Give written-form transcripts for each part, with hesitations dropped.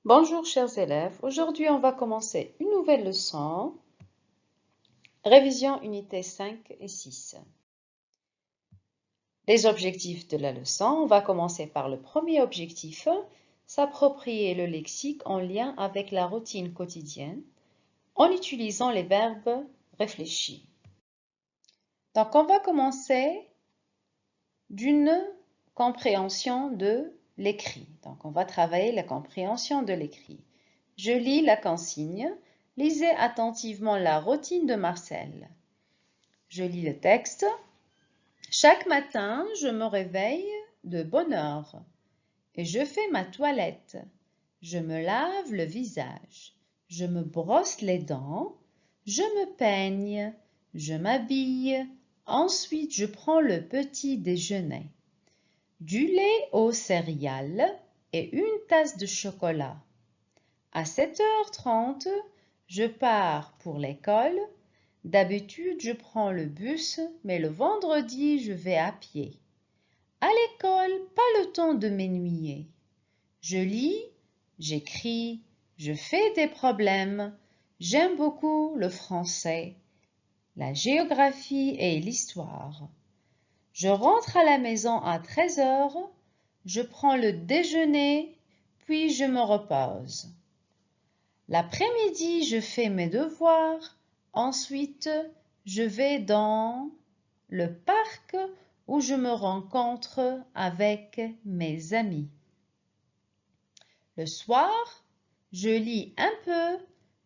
Bonjour chers élèves, aujourd'hui on va commencer une nouvelle leçon, révision unité 5 et 6. Les objectifs de la leçon, on va commencer par le premier objectif, s'approprier le lexique en lien avec la routine quotidienne en utilisant les verbes réfléchis. Donc on va commencer d'une compréhension de l'écrit. Donc on va travailler la compréhension de l'écrit. Je lis la consigne. Lisez attentivement la routine de Marcel. Je lis le texte. Chaque matin, je me réveille de bonne heure et je fais ma toilette. Je me lave le visage. Je me brosse les dents. Je me peigne. Je m'habille. Ensuite, je prends le petit déjeuner. Du lait aux céréales et une tasse de chocolat. À 7h30, je pars pour l'école. D'habitude, je prends le bus, mais le vendredi, je vais à pied. À l'école, pas le temps de m'ennuyer. Je lis, j'écris, je fais des problèmes. J'aime beaucoup le français, la géographie et l'histoire. Je rentre à la maison à 13h. Je prends le déjeuner, puis je me repose. L'après-midi, je fais mes devoirs. Ensuite, je vais dans le parc où je me rencontre avec mes amis. Le soir, je lis un peu,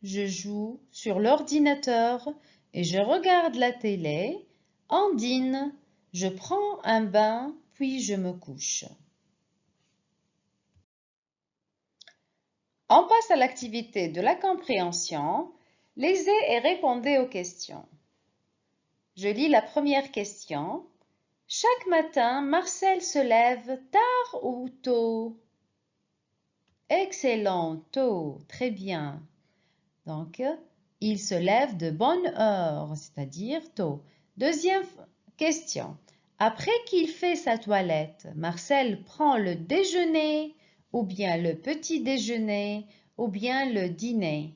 je joue sur l'ordinateur et je regarde la télé. On dîne, je prends un bain, puis je me couche. On passe à l'activité de la compréhension. Lisez et répondez aux questions. Je lis la première question. Chaque matin, Marcel se lève tard ou tôt? Excellent, tôt, très bien. Donc, il se lève de bonne heure, c'est-à-dire tôt. Deuxième question. Après qu'il fait sa toilette, Marcel prend le déjeuner ou bien le petit déjeuner ou bien le dîner.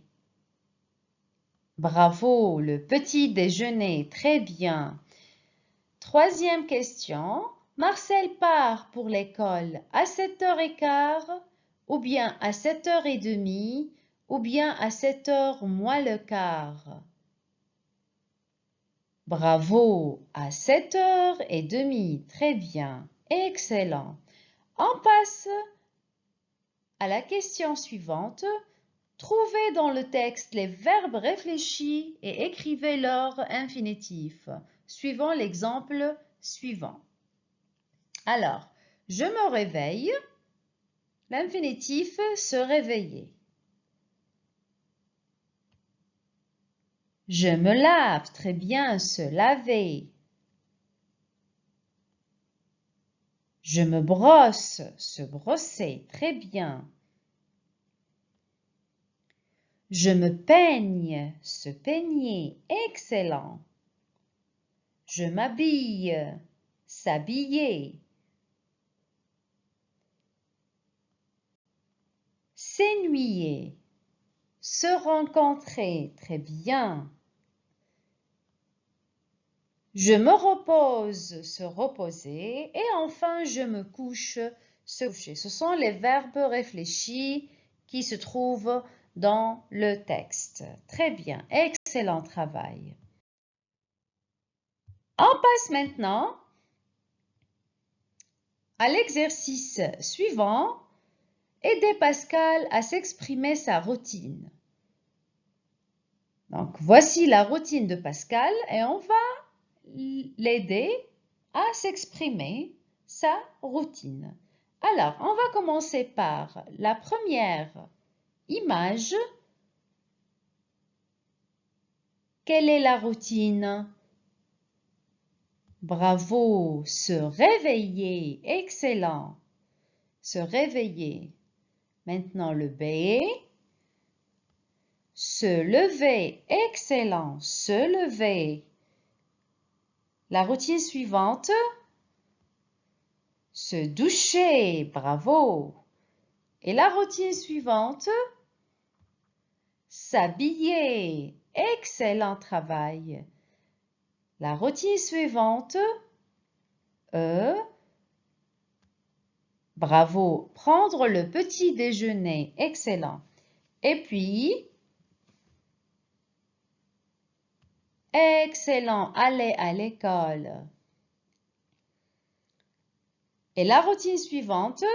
Bravo, le petit déjeuner, très bien. Troisième question. Marcel part pour l'école à 7h15 ou bien à 7h30 ou bien à 7h moins le quart. Bravo, à 7h30, très bien, excellent. On passe à la question suivante. Trouvez dans le texte les verbes réfléchis et écrivez leur infinitif, suivant l'exemple suivant. Alors, je me réveille, l'infinitif se réveiller. Je me lave, très bien, se laver. Je me brosse, se brosser, très bien. Je me peigne, se peigner, excellent. Je m'habille, s'habiller. S'ennuyer, se rencontrer, très bien. Je me repose, se reposer. Et enfin, je me couche, se coucher. Ce sont les verbes réfléchis qui se trouvent dans le texte. Très bien, excellent travail. On passe maintenant à l'exercice suivant. Aider Pascal à s'exprimer sa routine. Donc, voici la routine de Pascal et on va l'aider à s'exprimer sa routine. Alors, on va commencer par la première image. Quelle est la routine? Bravo, se réveiller, excellent. Se réveiller. Maintenant le B. Se lever, excellent, se lever. La routine suivante. Se doucher, bravo. Et la routine suivante, s'habiller. Excellent travail. La routine suivante, bravo. Prendre le petit déjeuner. Excellent. Et puis, excellent. Aller à l'école. Et la routine suivante,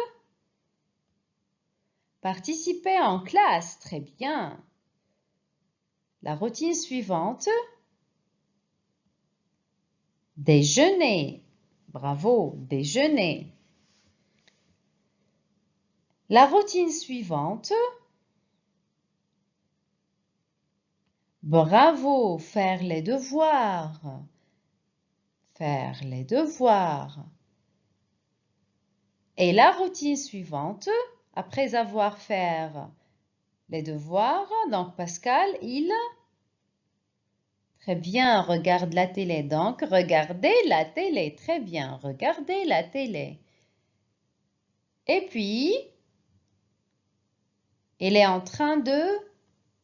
participer en classe. Très bien. La routine suivante, déjeuner. Bravo, déjeuner. La routine suivante, bravo, faire les devoirs. Faire les devoirs. Et la routine suivante, après avoir fait les devoirs, donc Pascal, il très bien regarde la télé. Donc, regardez la télé. Très bien, regardez la télé. Et puis, il est en train de,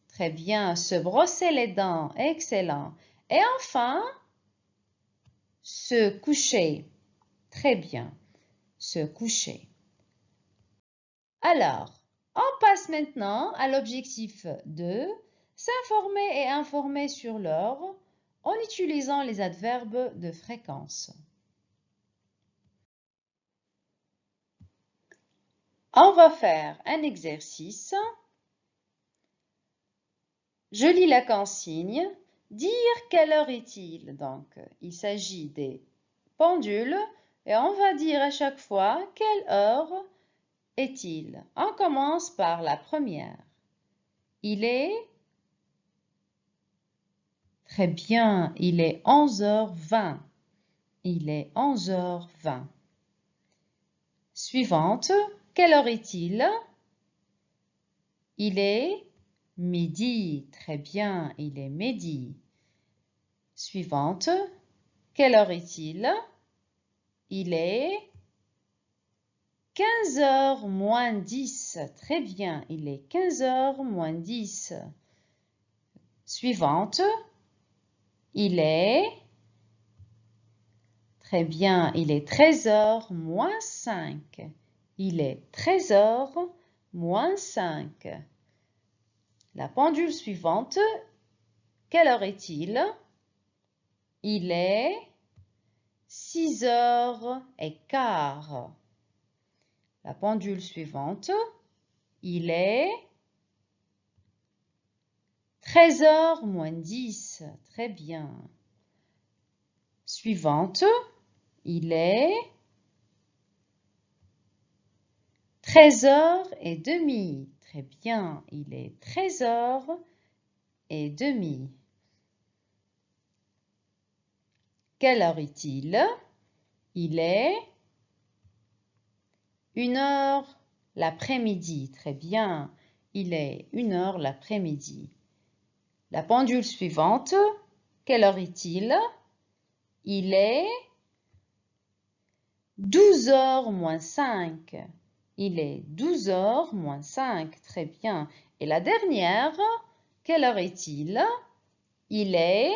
très bien, se brosser les dents. Excellent. Et enfin, se coucher. Très bien, se coucher. Alors, on passe maintenant à l'objectif 2, s'informer et informer sur l'heure en utilisant les adverbes de fréquence. On va faire un exercice. Je lis la consigne. Dire quelle heure est-il? Donc, il s'agit des pendules et on va dire à chaque fois quelle heure est-il. On commence par la première. Il est très bien, il est 11h20. Il est 11h20. Suivante, quelle heure est-il? Il est midi. Très bien, il est midi. Suivante, quelle heure est-il? Il est 15h moins 10. Très bien, il est 15h moins 10. Suivante, il est très bien, il est 13h moins 5. Il est 13h moins 5. La pendule suivante, quelle heure est-il? Il est 6h15. La pendule suivante, il est 13h moins 10. Très bien. Suivante, il est 13h30. Très bien, il est 13h30. Quelle heure est-il? Il est 1h l'après-midi. Très bien, il est 1h l'après-midi. La pendule suivante, quelle heure est-il? Il est 12h moins 5. Il est 12h moins 5. Très bien. Et la dernière, quelle heure est-il? Il est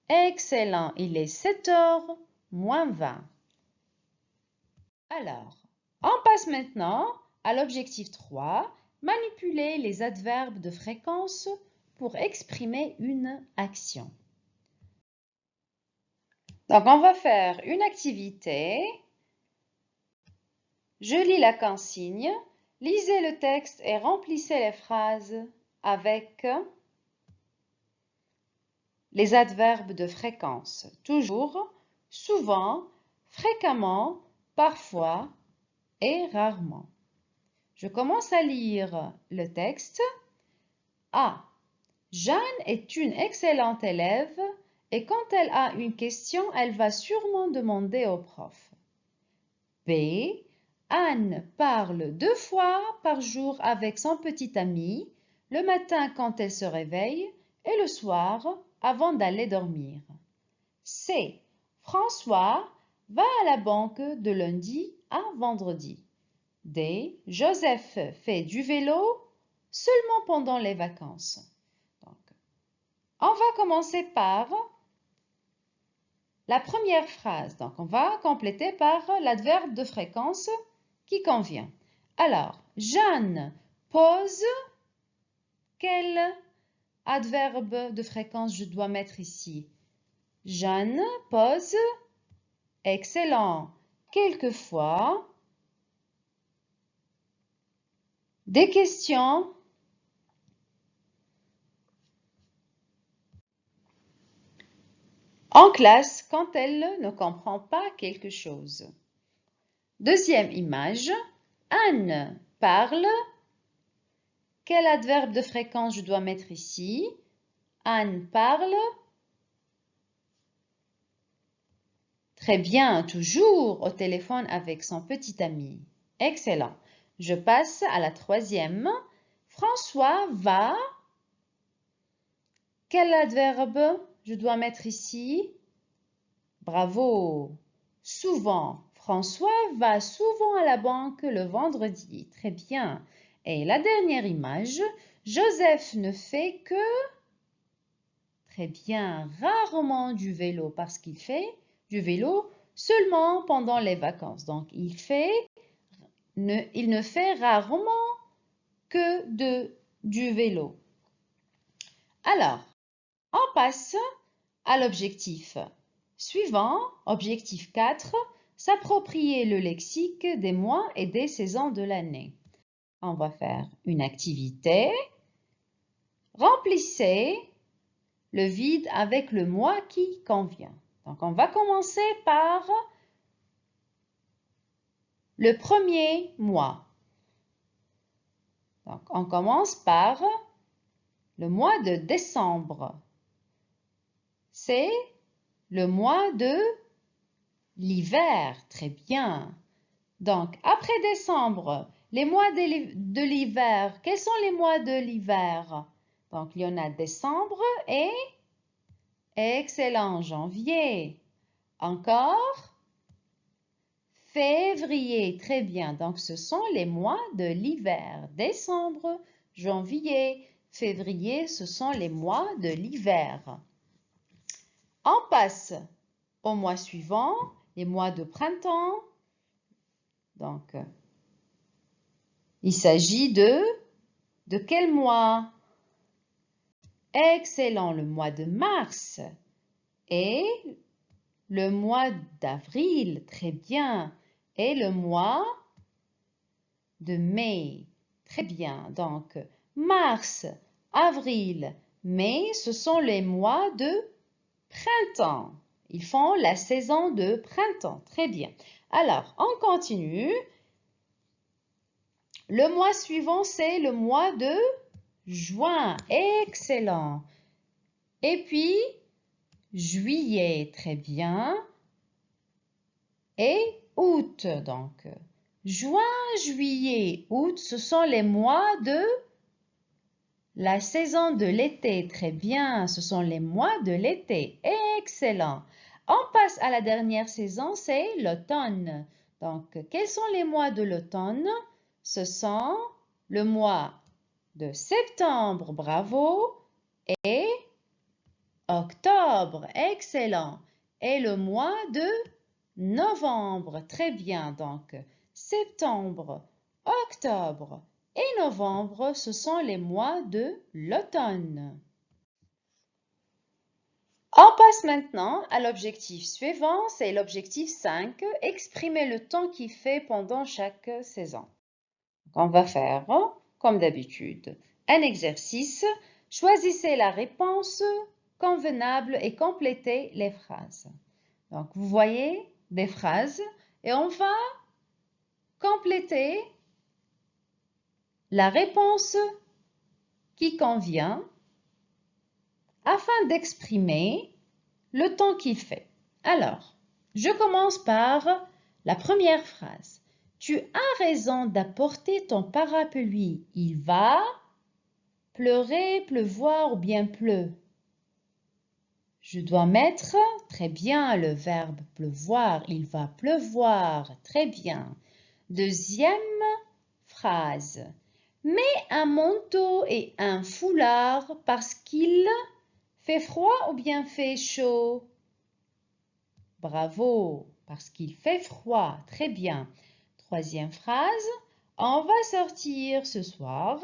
excellent. Il est 7h moins 20. Alors, on passe maintenant à l'objectif 3, manipuler les adverbes de fréquence pour exprimer une action. Donc, on va faire une activité. Je lis la consigne. Lisez le texte et remplissez les phrases avec les adverbes de fréquence. Toujours, souvent, fréquemment, parfois et rarement. Je commence à lire le texte. A. Jeanne est une excellente élève et quand elle a une question, elle va sûrement demander au prof. B. Anne parle 2 fois par jour avec son petit ami, le matin quand elle se réveille et le soir avant d'aller dormir. C. François va à la banque de lundi à vendredi. D. Joseph fait du vélo seulement pendant les vacances. Donc, on va commencer par la première phrase. Donc, on va compléter par l'adverbe de fréquence qui convient. Alors, Jeanne pose. Quel adverbe de fréquence je dois mettre ici? Jeanne pose. Excellent. Quelquefois, des questions. En classe, quand elle ne comprend pas quelque chose. Deuxième image, Anne parle. Quel adverbe de fréquence je dois mettre ici? Anne parle. Très bien, toujours au téléphone avec son petit ami. Excellent. Je passe à la troisième. François va. Quel adverbe je dois mettre ici? Bravo. Souvent. François va souvent à la banque le vendredi. Très bien. Et la dernière image. Joseph ne fait que... Très bien. Rarement du vélo parce qu'il fait du vélo seulement pendant les vacances. Donc, il ne fait rarement que du vélo. Alors, on passe à l'objectif suivant, objectif 4, s'approprier le lexique des mois et des saisons de l'année. On va faire une activité. Remplissez le vide avec le mois qui convient. Donc, on va commencer par le premier mois. Donc, on commence par le mois de décembre. C'est le mois de l'hiver. Très bien. Donc, après décembre, les mois de l'hiver, quels sont les mois de l'hiver? Donc, il y en a décembre et excellent, janvier. Encore février. Très bien. Donc, ce sont les mois de l'hiver. Décembre, janvier, février, ce sont les mois de l'hiver. On passe au mois suivant, les mois de printemps. Donc, il s'agit de quel mois? Excellent, le mois de mars et le mois d'avril. Très bien. Et le mois de mai. Très bien. Donc, mars, avril, mai, ce sont les mois de printemps. Ils font la saison de printemps. Très bien. Alors, on continue. Le mois suivant, c'est le mois de juin. Excellent. Et puis, juillet. Très bien. Et août. Donc, juin, juillet, août, ce sont les mois de la saison de l'été. Très bien. Ce sont les mois de l'été. Excellent. On passe à la dernière saison, c'est l'automne. Donc, quels sont les mois de l'automne? Ce sont le mois de septembre, bravo, et octobre, excellent, et le mois de novembre, très bien. Donc, septembre, octobre et novembre, ce sont les mois de l'automne. On passe maintenant à l'objectif suivant, c'est l'objectif 5, exprimer le temps qu'il fait pendant chaque saison. On va faire, comme d'habitude, un exercice. Choisissez la réponse convenable et complétez les phrases. Donc, vous voyez des phrases et on va compléter la réponse qui convient afin d'exprimer le temps qu'il fait. Alors, je commence par la première phrase. Tu as raison d'apporter ton parapluie. Il va pleurer, pleuvoir ou bien pleut. Je dois mettre très bien le verbe pleuvoir. Il va pleuvoir. Très bien. Deuxième phrase. Mets un manteau et un foulard parce qu'il fait froid ou bien fait chaud? Bravo, parce qu'il fait froid. Très bien. Troisième phrase. On va sortir ce soir.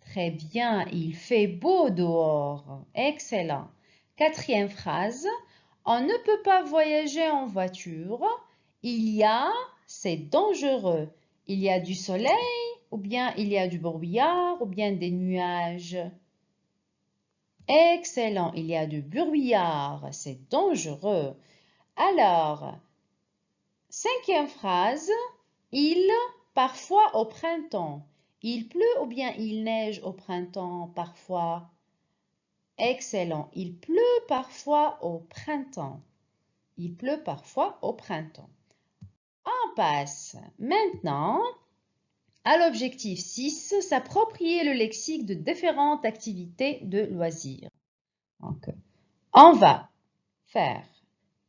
Très bien, il fait beau dehors. Excellent. Quatrième phrase. On ne peut pas voyager en voiture. C'est dangereux. Il y a du soleil ou bien il y a du brouillard ou bien des nuages. Excellent, il y a du brouillard. C'est dangereux. Alors, cinquième phrase. Parfois au printemps. Il pleut ou bien il neige au printemps parfois? Excellent. Il pleut parfois au printemps. Il pleut parfois au printemps. On passe maintenant à l'objectif 6, s'approprier le lexique de différentes activités de loisirs. Donc, on va faire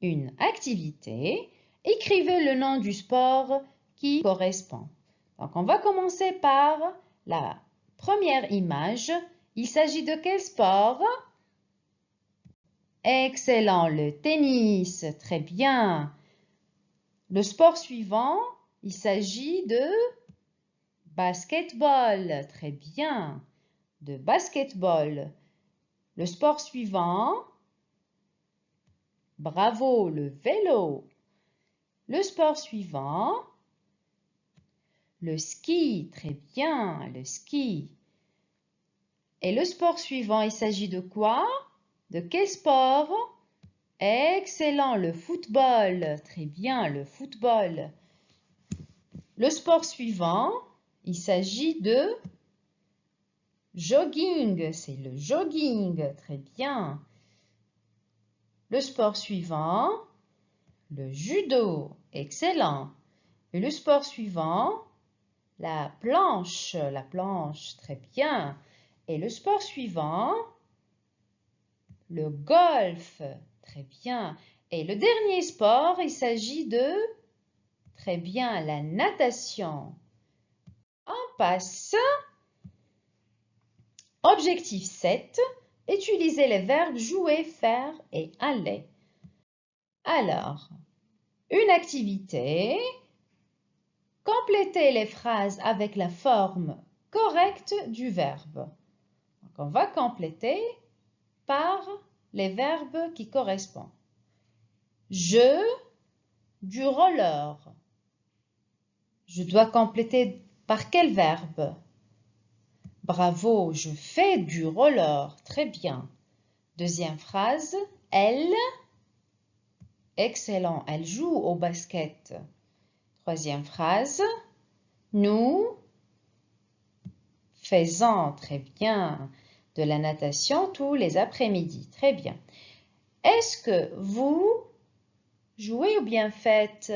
une activité. Écrivez le nom du sport qui correspond. Donc, on va commencer par la première image. Il s'agit de quel sport? Excellent, le tennis. Très bien. Le sport suivant, il s'agit de basketball. Très bien. De basketball. Le sport suivant, bravo, le vélo. Le sport suivant, le ski. Très bien, le ski. Et le sport suivant, il s'agit de quoi? De quel sport? Excellent, le football. Très bien, le football. Le sport suivant, il s'agit de jogging. C'est le jogging. Très bien. Le sport suivant, le judo. Excellent. Et le sport suivant, la planche. La planche. Très bien. Et le sport suivant, le golf. Très bien. Et le dernier sport, il s'agit de, très bien, la natation. On passe. Objectif 7. Utiliser les verbes jouer, faire et aller. Alors, une activité. Complétez les phrases avec la forme correcte du verbe. Donc, on va compléter par les verbes qui correspondent. Je, du roller. Je dois compléter par quel verbe? Bravo, je fais du roller. Très bien. Deuxième phrase, elle. Excellent, elle joue au basket. Troisième phrase, nous faisons, très bien, de la natation tous les après-midi. Très bien. Est-ce que vous jouez ou bien faites?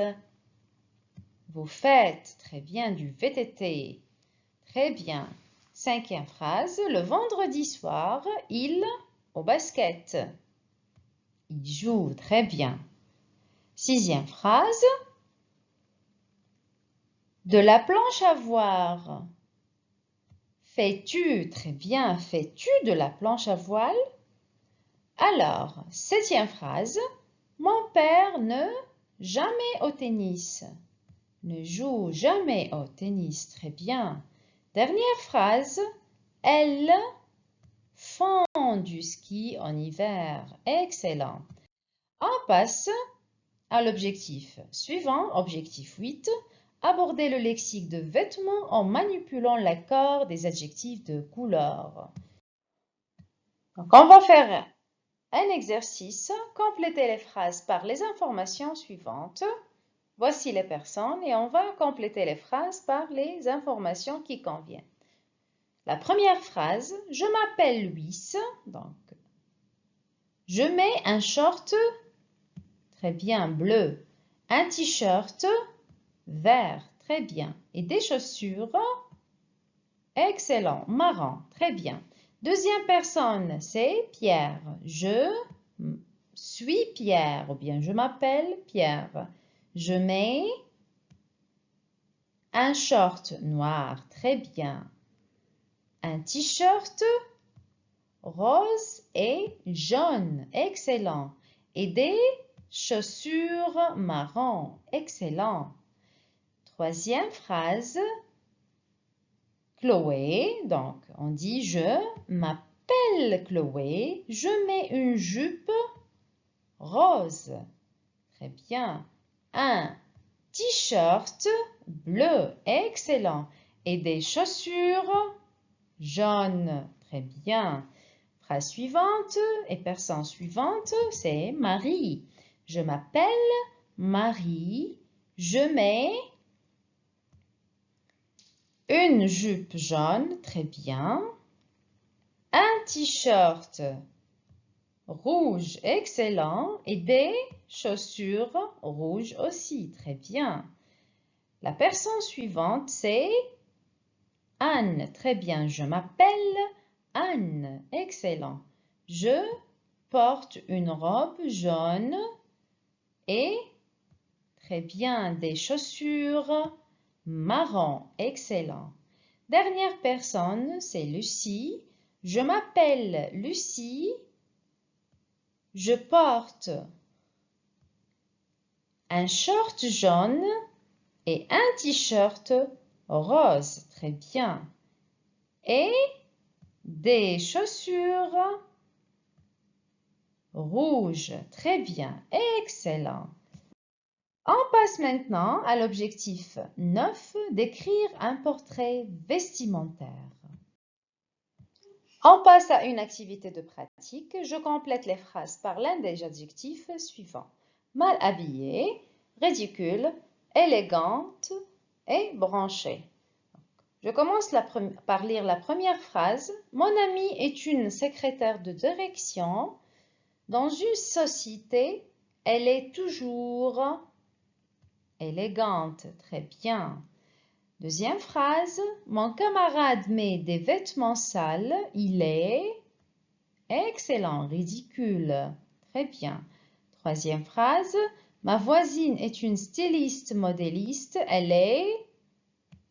Vous faites, très bien, du VTT. Très bien. Cinquième phrase, le vendredi soir, il au basket. Il joue, très bien. Sixième phrase, de la planche à voile. Fais-tu, très bien, fais-tu de la planche à voile? Alors, septième phrase, mon père ne jamais au tennis. Ne joue jamais au tennis, très bien. Dernière phrase, elles font du ski en hiver. Excellent. On passe à l'objectif suivant, objectif 8. Aborder le lexique de vêtements en manipulant l'accord des adjectifs de couleur. Donc, on va faire un exercice. Compléter les phrases par les informations suivantes. Voici les personnes et on va compléter les phrases par les informations qui conviennent. La première phrase, je m'appelle Luis. Donc, je mets un short, très bien, bleu. Un t-shirt, vert, très bien. Et des chaussures, excellent, marron, très bien. Deuxième personne, c'est Pierre. Je suis Pierre ou bien je m'appelle Pierre. Je mets un short noir. Très bien. Un t-shirt rose et jaune. Excellent. Et des chaussures marron. Excellent. Troisième phrase. Chloé. Donc, on dit je m'appelle Chloé. Je mets une jupe rose. Très bien. Un t-shirt bleu. Excellent. Et des chaussures jaunes. Très bien. Phrase suivante et personne suivante, c'est Marie. Je m'appelle Marie. Je mets une jupe jaune. Très bien. Un t-shirt rouge. Excellent. Et des chaussures rouges aussi. Très bien. La personne suivante, c'est Anne. Très bien. Je m'appelle Anne. Excellent. Je porte une robe jaune et très bien des chaussures marron. Excellent. Dernière personne, c'est Lucie. Je m'appelle Lucie. Je porte un short jaune et un t-shirt rose. Très bien. Et des chaussures rouges. Très bien. Excellent. On passe maintenant à l'objectif 9, d'écrire un portrait vestimentaire. On passe à une activité de pratique. Je complète les phrases par l'un des adjectifs suivants. Mal habillée, ridicule, élégante et branchée. Je commence par lire la première phrase. Mon amie est une secrétaire de direction. Dans une société, elle est toujours élégante. Très bien. Deuxième phrase. Mon camarade met des vêtements sales. Il est excellent, ridicule. Très bien. Troisième phrase. Ma voisine est une styliste modéliste. Elle est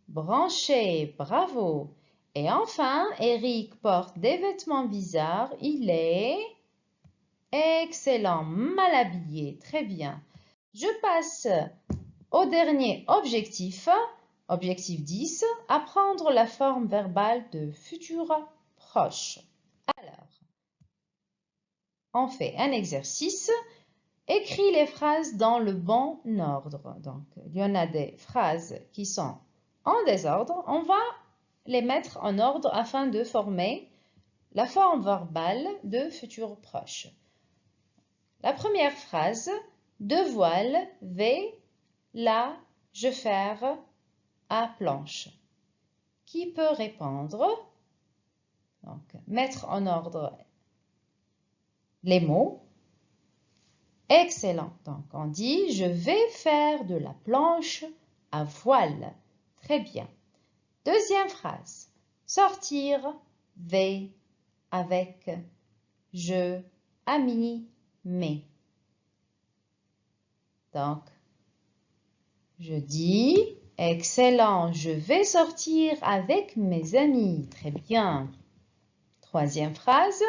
branchée. Bravo. Et enfin, Eric porte des vêtements bizarres. Il est excellent, mal habillé. Très bien. Je passe au dernier objectif. Objectif 10, apprendre la forme verbale de futur proche. Alors, on fait un exercice. Écris les phrases dans le bon ordre. Donc, il y en a des phrases qui sont en désordre. On va les mettre en ordre afin de former la forme verbale de futur proche. La première phrase, de voile, vais, là, je faire, à planche. Qui peut répondre? Donc, mettre en ordre les mots. Excellent. Donc, on dit, je vais faire de la planche à voile. Très bien. Deuxième phrase. Sortir, vais, avec, je, ami, mais. Donc, je dis, excellent, je vais sortir avec mes amis. Très bien. Troisième phrase.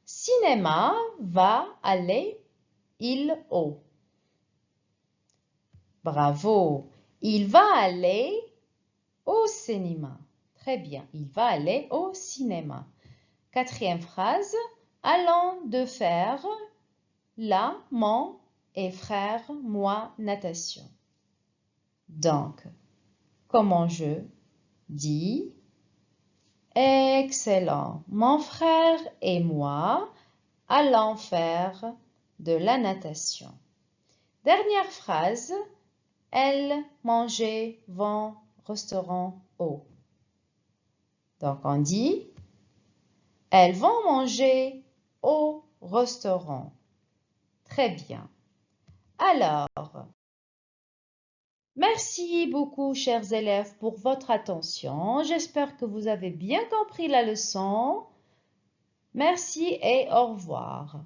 Cinéma, va, aller, il, au. Bravo. Il va aller au cinéma. Très bien. Il va aller au cinéma. Quatrième phrase. Allons de faire, là, mon et frère, moi, natation. Donc, comment je dis? Excellent. Mon frère et moi allons faire de la natation. Dernière phrase. Elles mangeaient, vont, restaurant, au. Donc, on dit, elles vont manger au restaurant. Très bien. Alors, merci beaucoup, chers élèves, pour votre attention. J'espère que vous avez bien compris la leçon. Merci et au revoir.